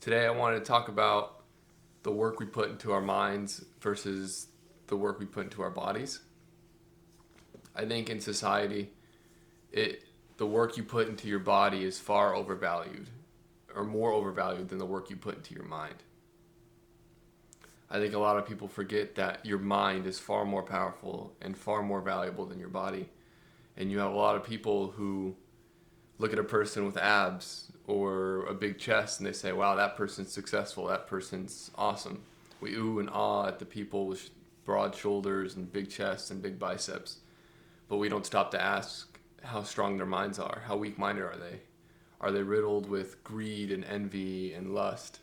Today I wanted to talk about the work we put into our minds versus the work we put into our bodies. I think in society, it the work you put into your body is far overvalued or more overvalued than the work you put into your mind. I think a lot of people forget that your mind is far more powerful and far more valuable than your body. And you have a lot of people who look at a person with abs or a big chest and they say, wow, that person's successful, that person's awesome. We ooh and ah at the people with broad shoulders and big chests and big biceps, but we don't stop to ask how strong their minds are. How weak-minded are they? Are they riddled with greed and envy and lust?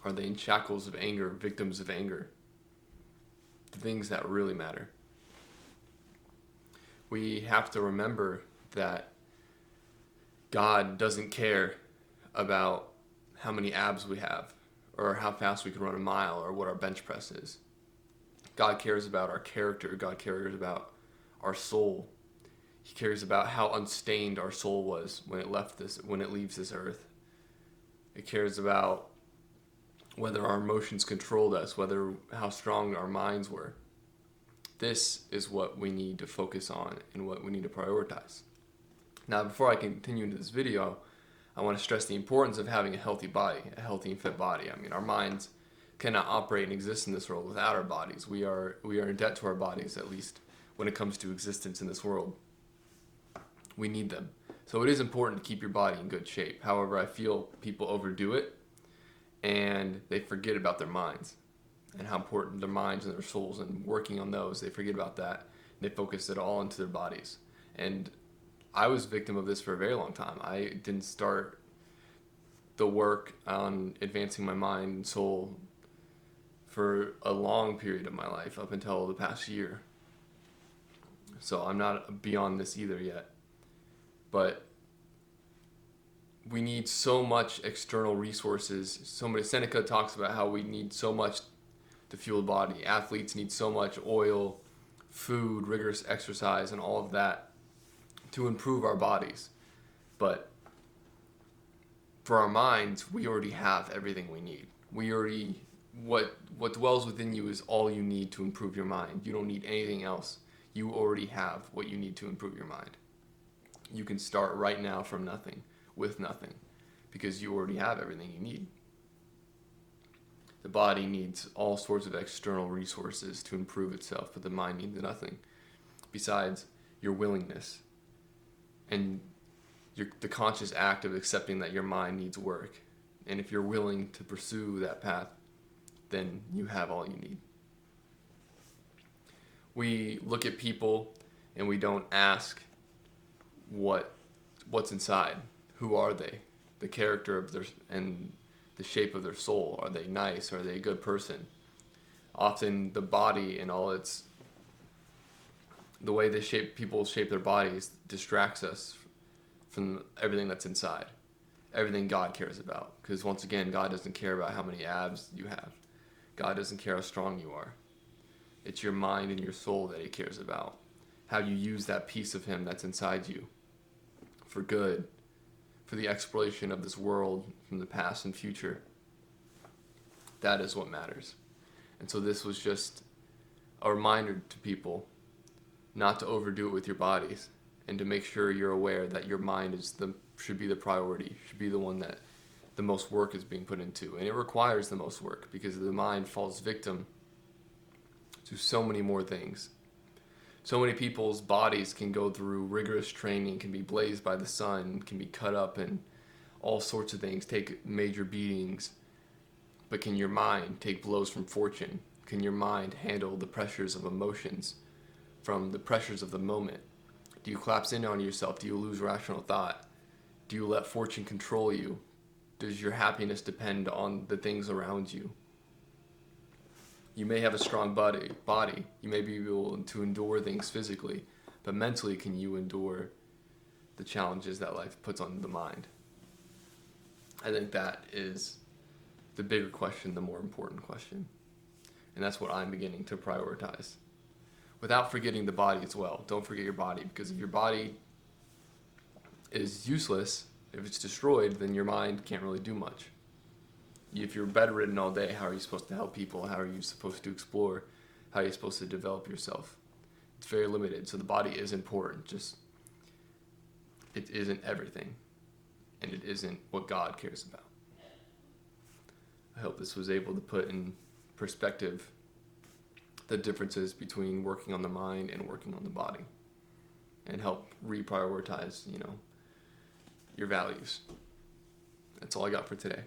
Are they in shackles of anger, victims of anger? The things that really matter. We have to remember that God doesn't care about how many abs we have or how fast we can run a mile or what our bench press is. God cares about our character. God cares about our soul. He cares about how unstained our soul was when it leaves this earth. It cares about whether our emotions controlled us, how strong our minds were. This is what we need to focus on and what we need to prioritize. Now, before I continue into this video, I want to stress the importance of having a healthy body, a healthy and fit body. I mean, our minds cannot operate and exist in this world without our bodies. We are in debt to our bodies, at least when it comes to existence in this world. We need them. So it is important to keep your body in good shape. However, I feel people overdo it and they forget about their minds and how important their minds and their souls, and working on those, they forget about that. They focus it all into their bodies. And I was a victim of this for a very long time. I didn't start the work on advancing my mind and soul for a long period of my life, up until the past year. So I'm not beyond this either yet. But we need so much external resources. Seneca talks about how we need so much to fuel the body. Athletes need so much oil, food, rigorous exercise, and all of that to improve our bodies. But for our minds, we already have everything we need. What dwells within you is all you need to improve your mind. You don't need anything else. You already have what you need to improve your mind. You can start right now from nothing, with nothing, because you already have everything you need. The body needs all sorts of external resources to improve itself, but the mind needs nothing besides your willingness and the conscious act of accepting that your mind needs work. And if you're willing to pursue that path, then you have all you need. We look at people and we don't ask what's inside. Who are they? The character of and the shape of their soul. Are they nice? Are they a good person? Often the body and the way people shape their bodies distracts us from everything that's inside. Everything God cares about. Because once again, God doesn't care about how many abs you have. God doesn't care how strong you are. It's your mind and your soul that He cares about. How you use that piece of Him that's inside you for good, for the exploration of this world from the past and future. That is what matters. And so this was just a reminder to people not to overdo it with your bodies, and to make sure you're aware that your mind should be the priority, should be the one that the most work is being put into. And it requires the most work because the mind falls victim to so many more things. So many people's bodies can go through rigorous training, can be blazed by the sun, can be cut up and all sorts of things, take major beatings. But can your mind take blows from fortune? Can your mind handle the pressures of emotions, from the pressures of the moment? Do you collapse in on yourself? Do you lose rational thought? Do you let fortune control you? Does your happiness depend on the things around you? You may have a strong body. You may be able to endure things physically, but mentally, can you endure the challenges that life puts on the mind? I think that is the bigger question, the more important question. And that's what I'm beginning to prioritize. Without forgetting the body as well. Don't forget your body, because if your body is useless, if it's destroyed, then your mind can't really do much. if you're bedridden all day, how are you supposed to help people? How are you supposed to explore? How are you supposed to develop yourself? It's very limited. So the body is important, just it isn't everything, and it isn't what God cares about. I hope this was able to put in perspective the differences between working on the mind and working on the body, and help reprioritize, your values. That's all I got for today.